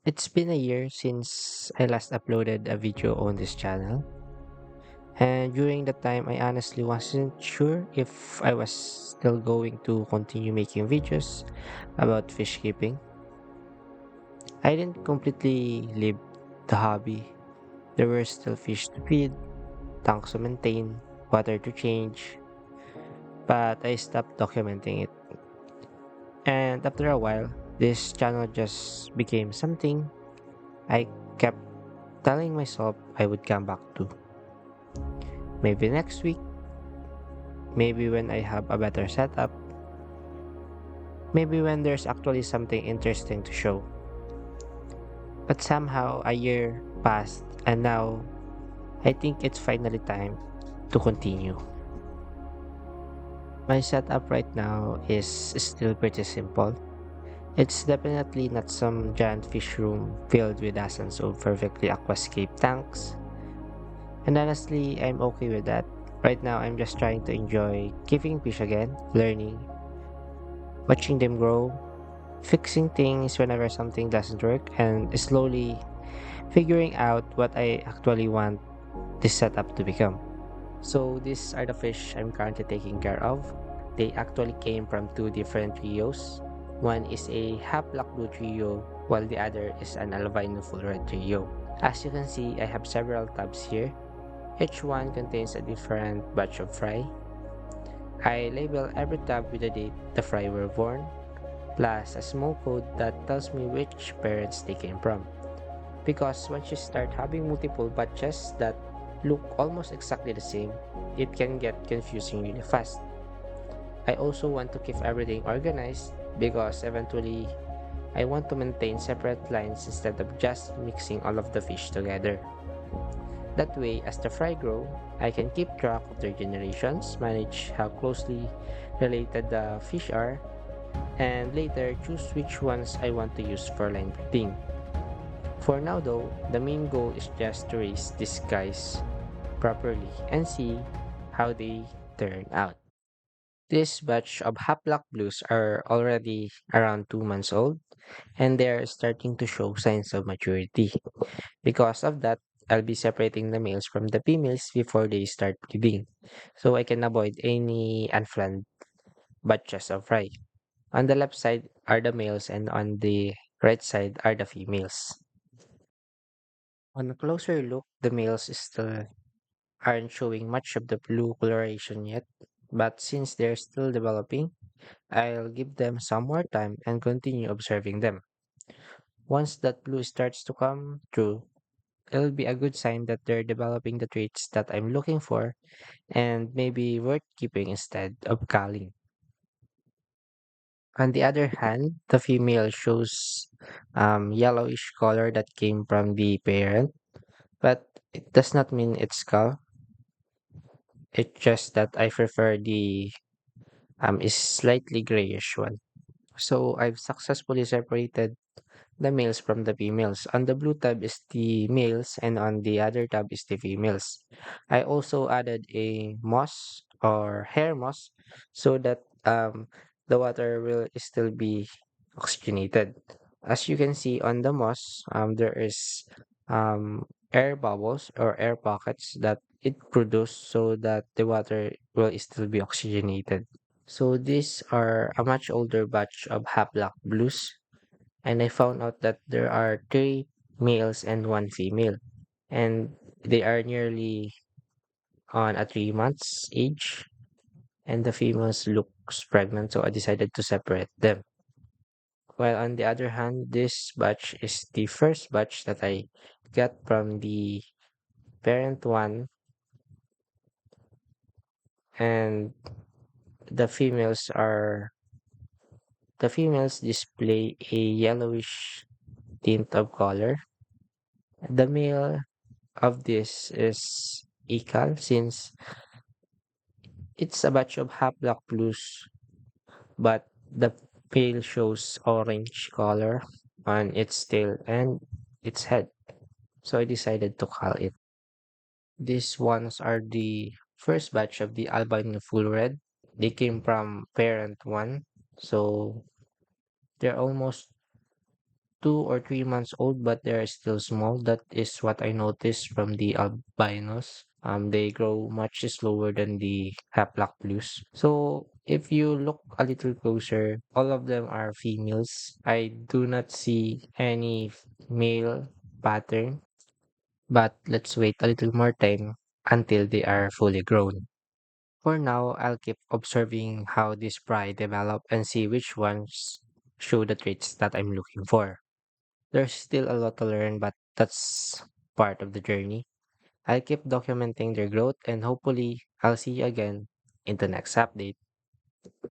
It's been a year since I last uploaded a video on this channel, and during that time, I honestly wasn't sure if I was still going to continue making videos about fish keeping. I didn't completely leave the hobby. There were still fish to feed, tanks to maintain, water to change, but I stopped documenting it. And after a while, this channel just became something I kept telling myself I would come back to. Maybe next week, maybe when I have a better setup, maybe when there's actually something interesting to show. But somehow a year passed and now I think it's finally time to continue. My setup right now is still pretty simple. It's definitely not some giant fish room filled with dozens of perfectly aquascape tanks. And honestly, I'm okay with that. Right now, I'm just trying to enjoy keeping fish again, learning, watching them grow, fixing things whenever something doesn't work, and slowly figuring out what I actually want this setup to become. So these are the fish I'm currently taking care of. They actually came from two different trios. One is a half black blue trio, while the other is an albino full red trio. As you can see, I have several tabs here. Each one contains a different batch of fry. I label every tab with the date the fry were born, plus a small code that tells me which parents they came from. Because once you start having multiple batches that look almost exactly the same, it can get confusing really fast. I also want to keep everything organized because eventually I want to maintain separate lines instead of just mixing all of the fish together. That way, as the fry grow, I can keep track of their generations, manage how closely related the fish are, and later choose which ones I want to use for line breeding. For now though, the main goal is just to raise these guys properly and see how they turn out. This batch of Haplak Blues are already around 2 months old and they are starting to show signs of maturity. Because of that, I'll be separating the males from the females before they start breeding so I can avoid any unplanned batches of fry. On the left side are the males and on the right side are the females. On a closer look, the males still aren't showing much of the blue coloration yet, but since they're still developing, I'll give them some more time and continue observing them. Once that blue starts to come through, it'll be a good sign that they're developing the traits that I'm looking for and maybe worth keeping instead of culling. On the other hand, the female shows yellowish color that came from the parent, but it does not mean it's skull. It's just that I prefer the is slightly grayish one. So I've successfully separated the males from the females. On the blue tab is the males and on the other tab is the females. I also added a moss or hair moss so that the water will still be oxygenated. As you can see on the moss, there is air bubbles or air pockets that it produces so that the water will still be oxygenated. So these are a much older batch of Haplak blues, and I found out that there are three males and one female, and they are nearly on a 3 months age, and the females looks pregnant, so I decided to separate them. While on the other hand, this batch is the first batch that I got from the parent one, and the females are the females display a yellowish tint of color. The male of this is Ikal since it's a batch of half black blues, but the pale shows orange color on its tail and its head. So I decided to call it. These ones are the first batch of the Albino Full Red. They came from parent one, so they're almost 2 or 3 months old, but they are still small. That is what I noticed from the albinos. They grow much slower than the Haplak blues. So if you look a little closer, all of them are females. I do not see any male pattern, but let's wait a little more time until they are fully grown. For now, I'll keep observing how this pride develop and see which ones show the traits that I'm looking for. There's still a lot to learn, but that's part of the journey. I'll keep documenting their growth and hopefully I'll see you again in the next update.